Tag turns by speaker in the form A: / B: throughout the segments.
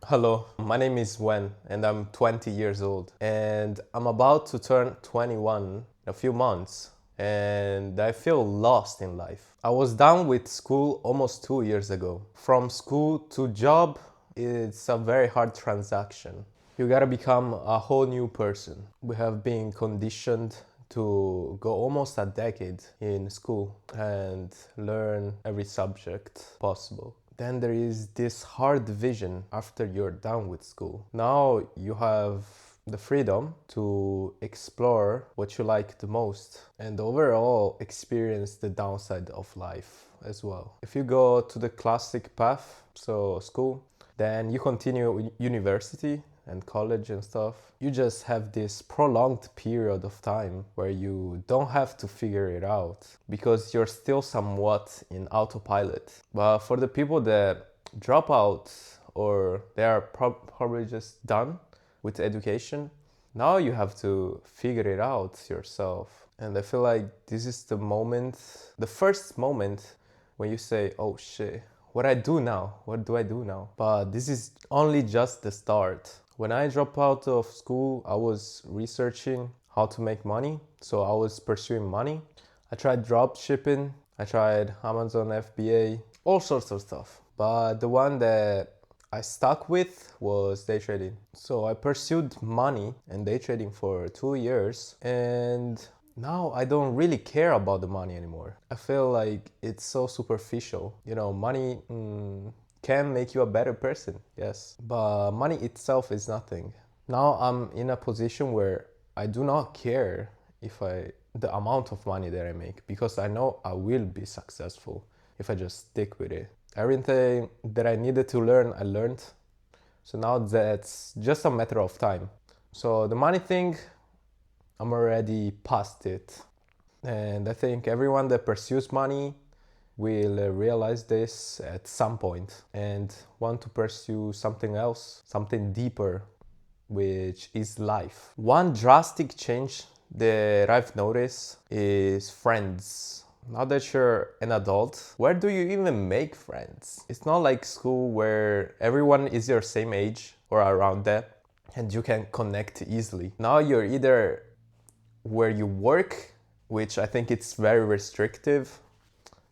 A: Hello, my name is Wen and I'm 20 years old and I'm about to turn 21 in a few months and I feel lost in life. I was done with school almost 2 years ago. From school to job, it's a very hard transaction. You gotta become a whole new person. We have been conditioned to go almost a decade in school and learn every subject possible. Then there is this hard vision after you're done with school. Now you have the freedom to explore what you like the most and overall experience the downside of life as well. If you go to the classic path, so school, then you continue university and college and stuff. You just have this prolonged period of time where you don't have to figure it out because you're still somewhat in autopilot. But for the people that drop out or they are probably just done with education, now you have to figure it out yourself. And I feel like this is the moment, the first moment when you say, oh shit, what I do now? What do I do now? But this is only just the start. When I dropped out of school, I was researching how to make money. So I was pursuing money. I tried drop shipping. I tried Amazon FBA, all sorts of stuff. But the one that I stuck with was day trading. So I pursued money and day trading for 2 years and now I don't really care about the money anymore. I feel like it's so superficial. You know, money can make you a better person, yes, but money itself is nothing. Now I'm in a position where I do not care if the amount of money that I make because I know I will be successful if I just stick with it. Everything that I needed to learn, I learned. So now that's just a matter of time. So the money thing, I'm already past it. And I think everyone that pursues money will realize this at some point and want to pursue something else, something deeper, which is life. One drastic change that I've noticed is friends. Now that you're an adult, where do you even make friends? It's not like school where everyone is your same age or around that and you can connect easily. Now you're either where you work, which I think it's very restrictive.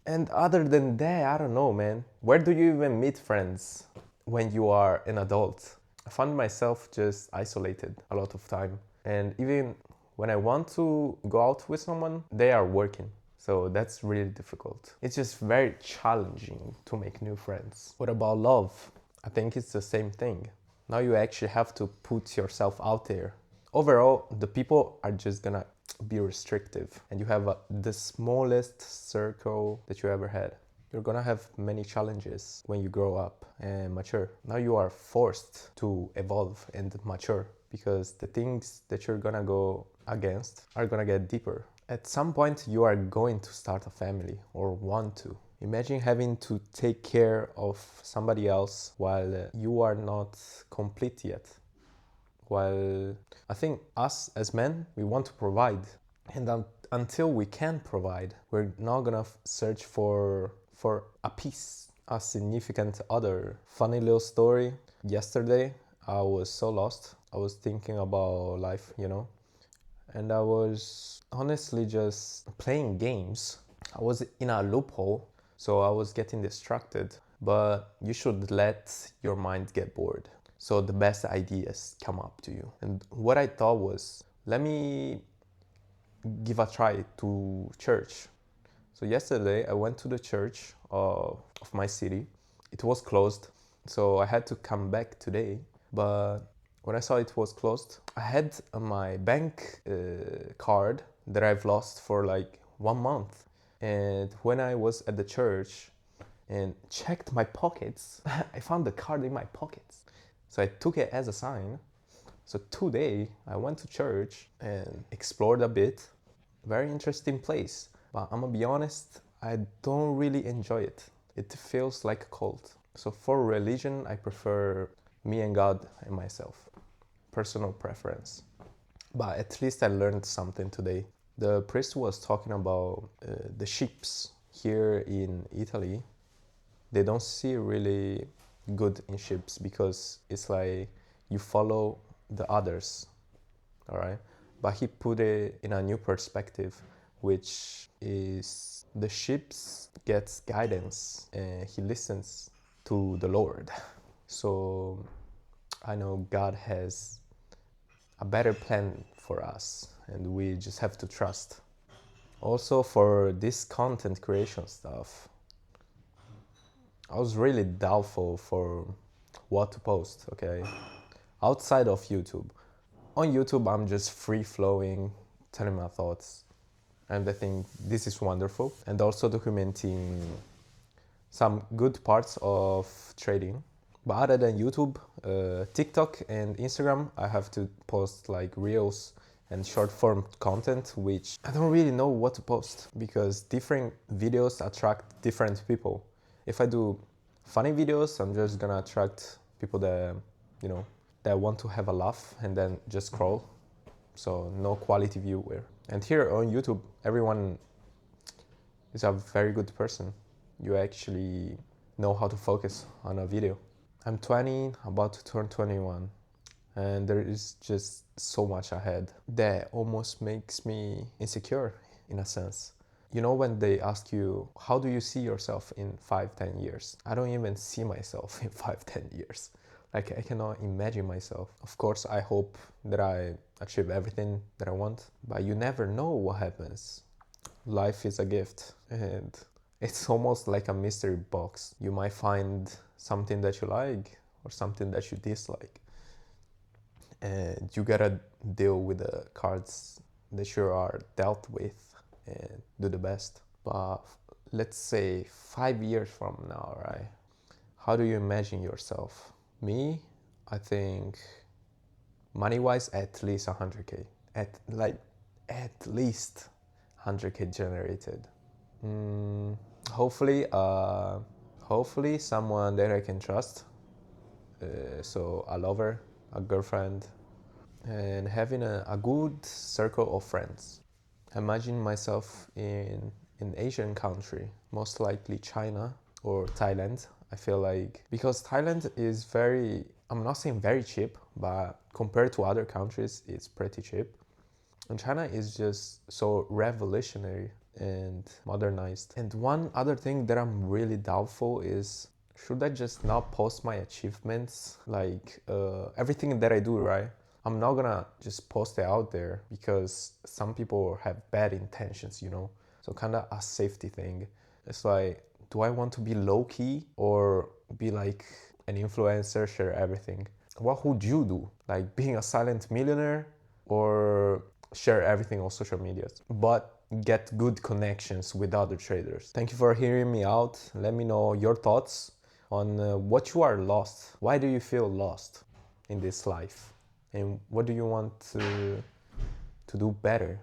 A: And other than that, I don't know, man. Where do you even meet friends when you are an adult? I found myself just isolated a lot of time. And even when I want to go out with someone, they are working. So that's really difficult. It's just very challenging to make new friends. What about love? I think it's the same thing. Now you actually have to put yourself out there. Overall, the people are just gonna be restrictive and you have the smallest circle that you ever had. You're gonna have many challenges when you grow up and mature. Now you are forced to evolve and mature because the things that you're gonna go against are gonna get deeper. At some point, you are going to start a family or want to. Imagine having to take care of somebody else while you are not complete yet. While I think us as men, we want to provide. And until we can provide, we're not gonna search for a piece, a significant other. Funny little story. Yesterday, I was so lost. I was thinking about life, and I was honestly just playing games. I was in a loophole, so I was getting distracted. But you should let your mind get bored, so the best ideas come up to you. And what I thought was, let me give a try to church. So yesterday I went to the church of my city. It was closed, so I had to come back today. But when I saw it was closed, I had my bank card that I've lost for like 1 month. And when I was at the church and checked my pockets, I found the card in my pockets. So I took it as a sign. So today I went to church and explored a bit. Very interesting place. But I'm gonna be honest, I don't really enjoy it. It feels like a cult. So for religion, I prefer me and God and myself. Personal preference. But at least I learned something today. The priest was talking about the sheeps here in Italy. They don't see really good in ships because it's like you follow the others, all right? But he put it in a new perspective, which is the ships gets guidance and he listens to the Lord. So I know God has a better plan for us and we just have to trust. Also for this content creation stuff, I was really doubtful for what to post, okay? Outside of YouTube. On YouTube, I'm just free flowing, telling my thoughts, and I think this is wonderful. And also documenting some good parts of trading. But other than YouTube, TikTok and Instagram, I have to post like reels and short form content, which I don't really know what to post because different videos attract different people. If I do funny videos, I'm just gonna attract people that, you know, that want to have a laugh and then just scroll. So no quality viewer. And here on YouTube, everyone is a very good person. You actually know how to focus on a video. I'm 20, about to turn 21, and there is just so much ahead that almost makes me insecure in a sense. You know, when they ask you, how do you see yourself in 5-10 years? I don't even see myself in 5-10 years. Like, I cannot imagine myself. Of course, I hope that I achieve everything that I want, but you never know what happens. Life is a gift, and it's almost like a mystery box. You might find something that you like or something that you dislike, and you gotta deal with the cards that you are dealt with and do the best. But let's say 5 years from now, right? How do you imagine yourself? Me, I think money-wise, at least 100K. At least 100K generated. Hopefully, someone that I can trust. So a lover, a girlfriend, and having a good circle of friends. Imagine myself in an Asian country, most likely China or Thailand. I feel like because Thailand is very, I'm not saying very cheap, but compared to other countries, it's pretty cheap. And China is just so revolutionary and modernized. And one other thing that I'm really doubtful is, should I just not post my achievements? Like everything that I do, right? I'm not gonna just post it out there because some people have bad intentions, you know? So kind of a safety thing. It's like, do I want to be low key or be like an influencer, share everything? What would you do? Like being a silent millionaire or share everything on social medias, but get good connections with other traders? Thank you for hearing me out. Let me know your thoughts on what you are lost. Why do you feel lost in this life? And what do you want to do better?